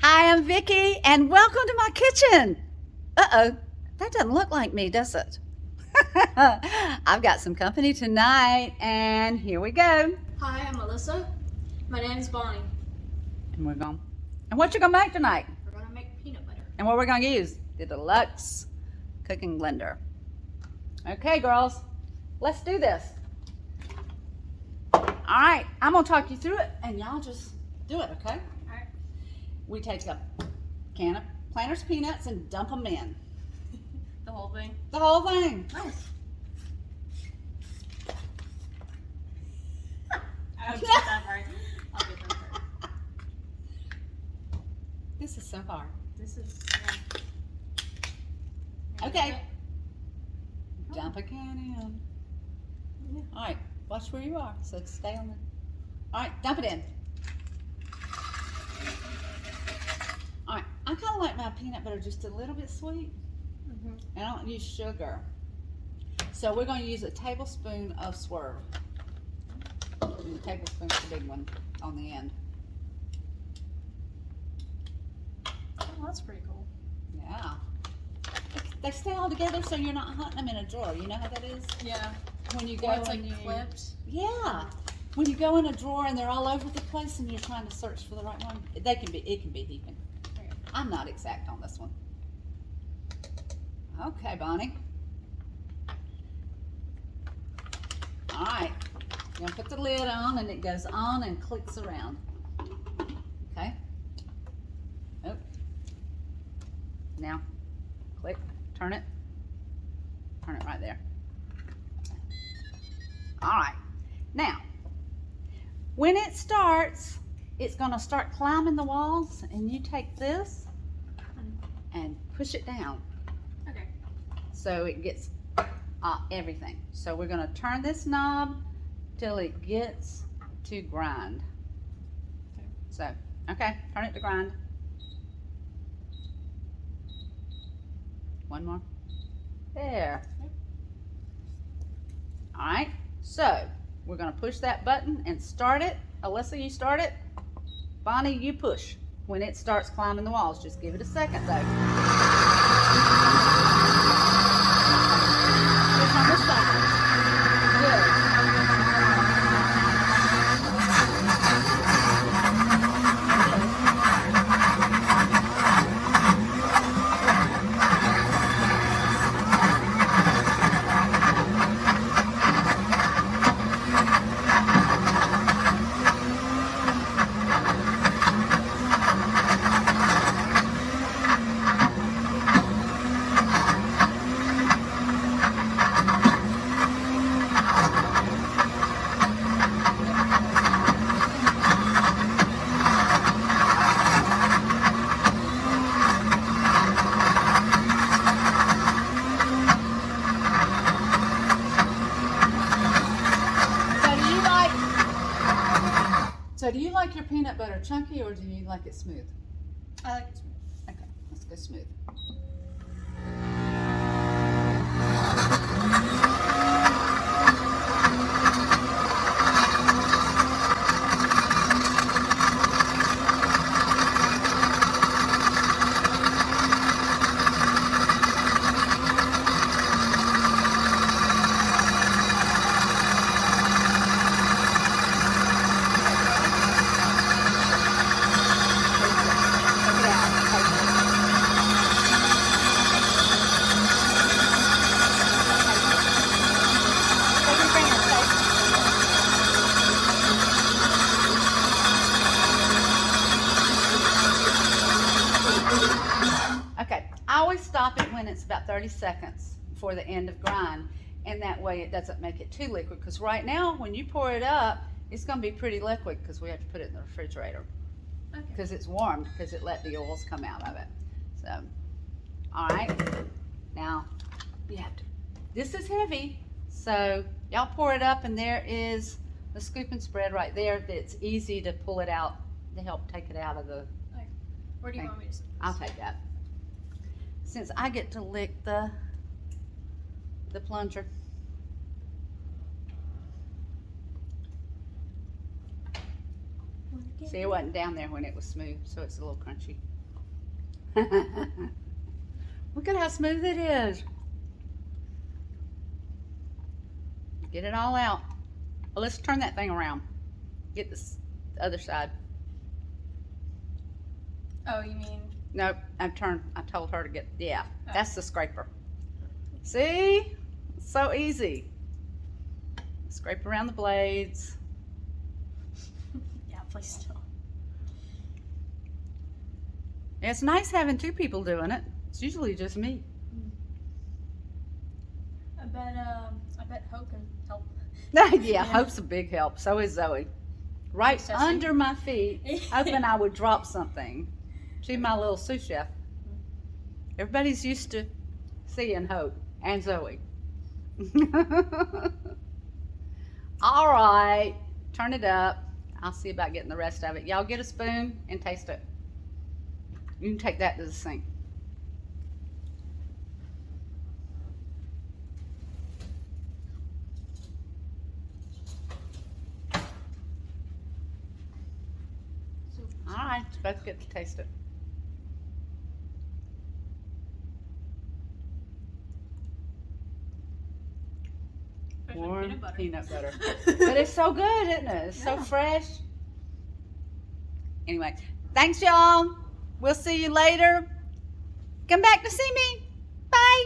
Hi, I'm Vicky, and welcome to my kitchen. Uh-oh, that doesn't look like me, does it? I've got some company tonight, and here we go. Hi, I'm Alyssa. My name is Bonnie. And we're going. And what you gonna make tonight? We're gonna make peanut butter. And what we're gonna use? The Deluxe cooking blender. Okay, girls, let's do this. All right, I'm gonna talk you through it, and y'all just do it, okay? All right. We take a can of Planters peanuts and dump them in. The whole thing. The whole thing. Nice. I'll get that right. I'll get that right. This is so hard. This is. Okay. Dump a can in. Yeah. All right, watch where you are. So stay on the. All right, dump it in. All right, I kind of like my peanut butter just a little bit sweet. Mm-hmm. And I don't use sugar. So we're going to use a tablespoon of Swerve. And the tablespoon's the big one on the end. Oh, that's pretty cool. Yeah. They stay all together so you're not hunting them in a drawer. You know how that is? Yeah. When you go Or it's and like clipped. Yeah. When you go in a drawer and they're all over the place and you're trying to search for the right one, it can be heaping. Okay. I'm not exact on this one. Okay, Bonnie. All right. You're gonna put the lid on and it goes on and clicks around. Okay. Oh. Now, click, turn it right there. All right. Now, when it starts, it's gonna start climbing the walls, and you take this and push it down Okay. so it gets everything. So we're gonna turn this knob till it gets to grind. Okay. So, okay, turn it to grind. One more. There. All right, so we're gonna push that button and start it. Alyssa, you start it. Bonnie, you push. When it starts climbing the walls, just give it a second though. Push on this side. Good. So do you like your peanut butter chunky or do you like it smooth? I like it smooth. Okay, let's go smooth. Okay, I always stop it when it's about 30 seconds before the end of grind, and that way it doesn't make it too liquid, because right now when you pour it up, it's going to be pretty liquid because we have to put it in the refrigerator Okay. because it's warm, because it let the oils come out of it. So, all right, now you have to, this is heavy, so y'all pour it up, and there is the scoop and spread right there that's easy to pull it out to help take it out of the. Where do you want me to sit? I'll take that. Since I get to lick the plunger. See, it wasn't down there when it was smooth, so it's a little crunchy. Look at how smooth it is. Get it all out. Well, let's turn that thing around. Get this other side. Oh, you mean? Nope, I told her to get, yeah, Oh. that's the scraper. See? So easy. Scrape around the blades. Yeah, please still. It's nice having two people doing it. It's usually just me. I bet Hope can help. Yeah, Hope's a big help. So is Zoe. Right Sassy. under my feet, hoping I would drop something. She's my little sous chef. Everybody's used to seeing Hope and Zoe. All right, turn it up. I'll see about getting the rest of it. Y'all get a spoon and taste it. You can take that to the sink. All right, you both get to taste it. Especially Warm peanut butter. but But it's so good, isn't it? It's so Yeah. fresh. Anyway, thanks, y'all. We'll see you later. Come back to see me. Bye.